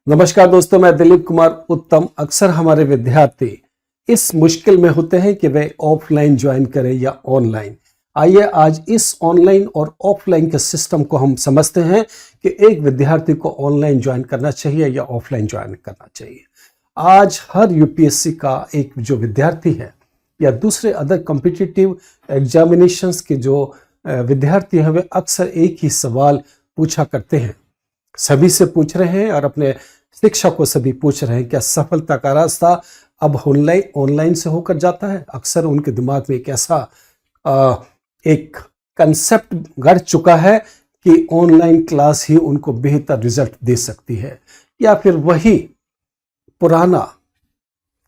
नमस्कार दोस्तों, मैं दिलीप कुमार उत्तम। अक्सर हमारे विद्यार्थी इस मुश्किल में होते हैं कि वे ऑफलाइन ज्वाइन करें या ऑनलाइन। आइए आज इस ऑनलाइन और ऑफलाइन के सिस्टम को हम समझते हैं कि एक विद्यार्थी को ऑनलाइन ज्वाइन करना चाहिए या ऑफलाइन ज्वाइन करना चाहिए। आज हर यूपीएससी का एक जो विद्यार्थी है या दूसरे अदर कॉम्पिटिटिव एग्जामिनेशंस के जो विद्यार्थी हैं, वे अक्सर एक ही सवाल पूछा करते हैं। सभी से पूछ रहे हैं और अपने शिक्षक को सभी पूछ रहे हैं, क्या सफलता का रास्ता अब ऑनलाइन से होकर जाता है? अक्सर उनके दिमाग में एक ऐसा एक कंसेप्ट गढ़ चुका है कि ऑनलाइन क्लास ही उनको बेहतर रिजल्ट दे सकती है, या फिर वही पुराना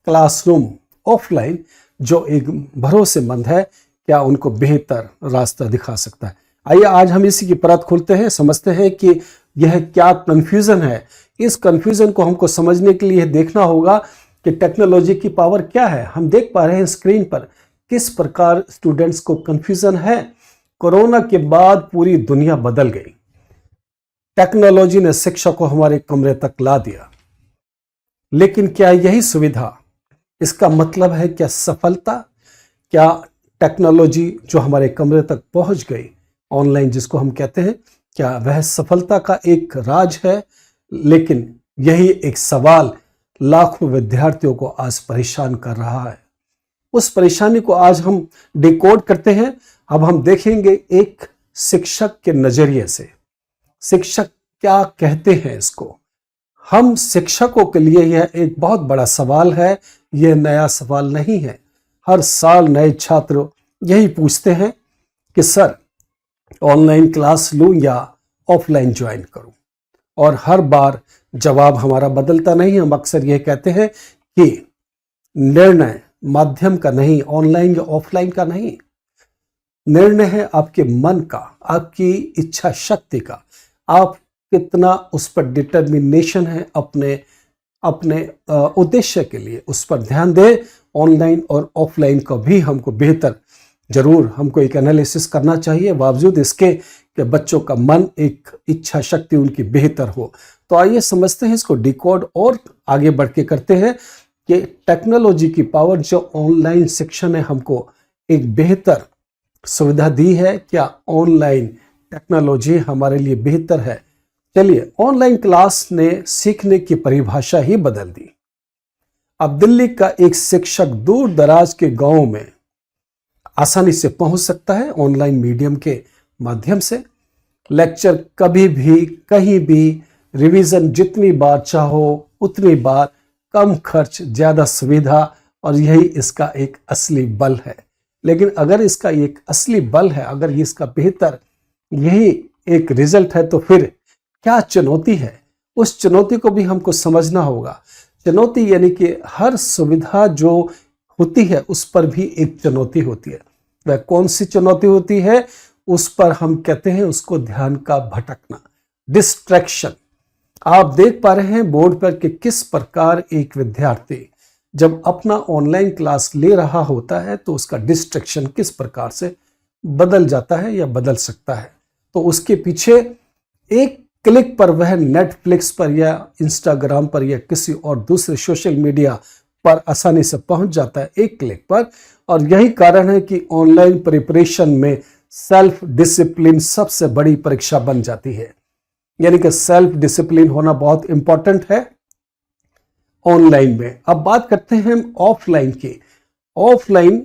क्लासरूम ऑफलाइन जो एक भरोसेमंद है, क्या उनको बेहतर रास्ता दिखा सकता है। आइए आज हम इसी की परत खोलते हैं, समझते हैं कि यह क्या कंफ्यूजन है। इस कंफ्यूजन को हमको समझने के लिए देखना होगा कि टेक्नोलॉजी की पावर क्या है। हम देख पा रहे हैं स्क्रीन पर किस प्रकार स्टूडेंट्स को कंफ्यूजन है। कोरोना के बाद पूरी दुनिया बदल गई। टेक्नोलॉजी ने शिक्षा को हमारे कमरे तक ला दिया, लेकिन क्या यही सुविधा, इसका मतलब है क्या सफलता? क्या टेक्नोलॉजी जो हमारे कमरे तक पहुंच गई ऑनलाइन जिसको हम कहते हैं, क्या वह सफलता का एक राज है? लेकिन यही एक सवाल लाखों विद्यार्थियों को आज परेशान कर रहा है। उस परेशानी को आज हम डिकोड करते हैं। अब हम देखेंगे एक शिक्षक के नजरिए से, शिक्षक क्या कहते हैं इसको। हम शिक्षकों के लिए यह एक बहुत बड़ा सवाल है, यह नया सवाल नहीं है। हर साल नए छात्र यही पूछते हैं कि सर ऑनलाइन क्लास लूं या ऑफलाइन ज्वाइन करूं, और हर बार जवाब हमारा बदलता नहीं। हम अक्सर यह कहते हैं कि निर्णय माध्यम का नहीं, ऑनलाइन या ऑफलाइन का नहीं, निर्णय है आपके मन का, आपकी इच्छा शक्ति का। आप कितना उस पर डिटर्मिनेशन है अपने उद्देश्य के लिए, उस पर ध्यान दें। ऑनलाइन और ऑफलाइन को भी हमको बेहतर जरूर हमको एक एनालिसिस करना चाहिए, बावजूद इसके कि बच्चों का मन, एक इच्छा शक्ति उनकी बेहतर हो। तो आइए समझते हैं इसको, डिकोड और आगे बढ़ के करते हैं कि टेक्नोलॉजी की पावर जो ऑनलाइन शिक्षा ने हमको एक बेहतर सुविधा दी है, क्या ऑनलाइन टेक्नोलॉजी हमारे लिए बेहतर है? चलिए, ऑनलाइन क्लास ने सीखने की परिभाषा ही बदल दी। अब दिल्ली का एक शिक्षक दूर दराज के गांव में आसानी से पहुंच सकता है ऑनलाइन मीडियम के माध्यम से। लेक्चर कभी भी, कहीं भी, रिवीजन जितनी बार चाहो उतनी बार, कम खर्च, ज्यादा सुविधा, और यही इसका एक असली बल है। लेकिन अगर इसका एक असली बल है, अगर इसका बेहतर यही एक रिजल्ट है, तो फिर क्या चुनौती है? उस चुनौती को भी हमको समझना होगा। चुनौती यानी कि हर सुविधा जो होती है उस पर भी एक चुनौती होती है। वह कौन सी चुनौती होती है? उस पर हम कहते हैं उसको ध्यान का भटकना, डिस्ट्रैक्शन। आप देख पा रहे हैं बोर्ड पर कि किस प्रकार एक विद्यार्थी जब अपना ऑनलाइन क्लास ले रहा होता है तो उसका डिस्ट्रैक्शन किस प्रकार से बदल जाता है या बदल सकता है। तो उसके पीछे एक क्लिक पर वह नेटफ्लिक्स पर या इंस्टाग्राम पर या किसी और दूसरे सोशल मीडिया पर आसानी से पहुंच जाता है, एक क्लिक पर। और यही कारण है कि ऑनलाइन प्रिपरेशन में सेल्फ डिसिप्लिन सबसे बड़ी परीक्षा बन जाती है। यानी कि सेल्फ डिसिप्लिन होना बहुत इंपॉर्टेंट है ऑनलाइन में। अब बात करते हैं हम ऑफलाइन की। ऑफलाइन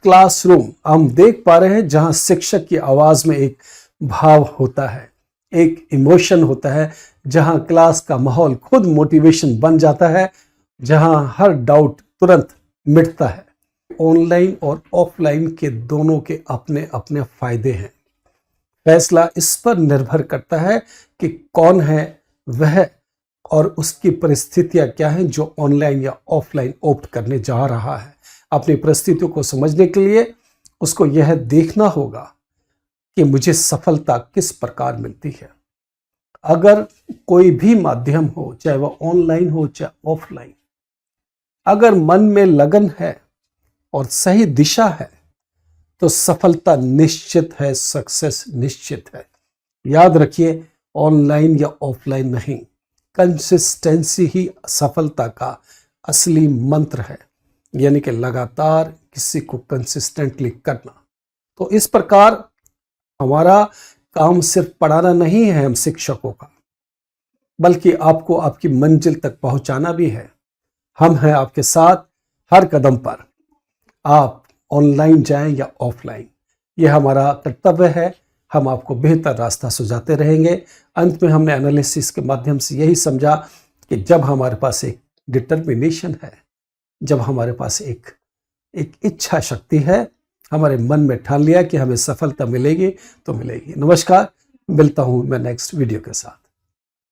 क्लासरूम हम देख पा रहे हैं जहां शिक्षक की आवाज में एक भाव होता है, एक इमोशन होता है, जहां क्लास का माहौल खुद मोटिवेशन बन जाता है, जहां हर डाउट तुरंत मिटता है। ऑनलाइन और ऑफलाइन के दोनों के अपने अपने फायदे हैं। फैसला इस पर निर्भर करता है कि कौन है वह और उसकी परिस्थितियां क्या हैं जो ऑनलाइन या ऑफलाइन ऑप्ट करने जा रहा है। अपनी परिस्थितियों को समझने के लिए उसको यह देखना होगा कि मुझे सफलता किस प्रकार मिलती है। अगर कोई भी माध्यम हो, चाहे वह ऑनलाइन हो चाहे ऑफलाइन, अगर मन में लगन है और सही दिशा है तो सफलता निश्चित है, सक्सेस निश्चित है। याद रखिए, ऑनलाइन या ऑफलाइन नहीं, कंसिस्टेंसी ही सफलता का असली मंत्र है, यानी कि लगातार किसी को कंसिस्टेंटली करना। तो इस प्रकार हमारा काम सिर्फ पढ़ाना नहीं है हम शिक्षकों का, बल्कि आपको आपकी मंजिल तक पहुंचाना भी है। हम हैं आपके साथ हर कदम पर, आप ऑनलाइन जाएं या ऑफलाइन, यह हमारा कर्तव्य है। हम आपको बेहतर रास्ता सुझाते रहेंगे। अंत में हमने एनालिसिस के माध्यम से यही समझा कि जब हमारे पास एक डिटर्मिनेशन है, जब हमारे पास एक इच्छा शक्ति है, हमारे मन में ठान लिया कि हमें सफलता मिलेगी तो मिलेगी। नमस्कार, मिलता हूं मैं नेक्स्ट वीडियो के साथ।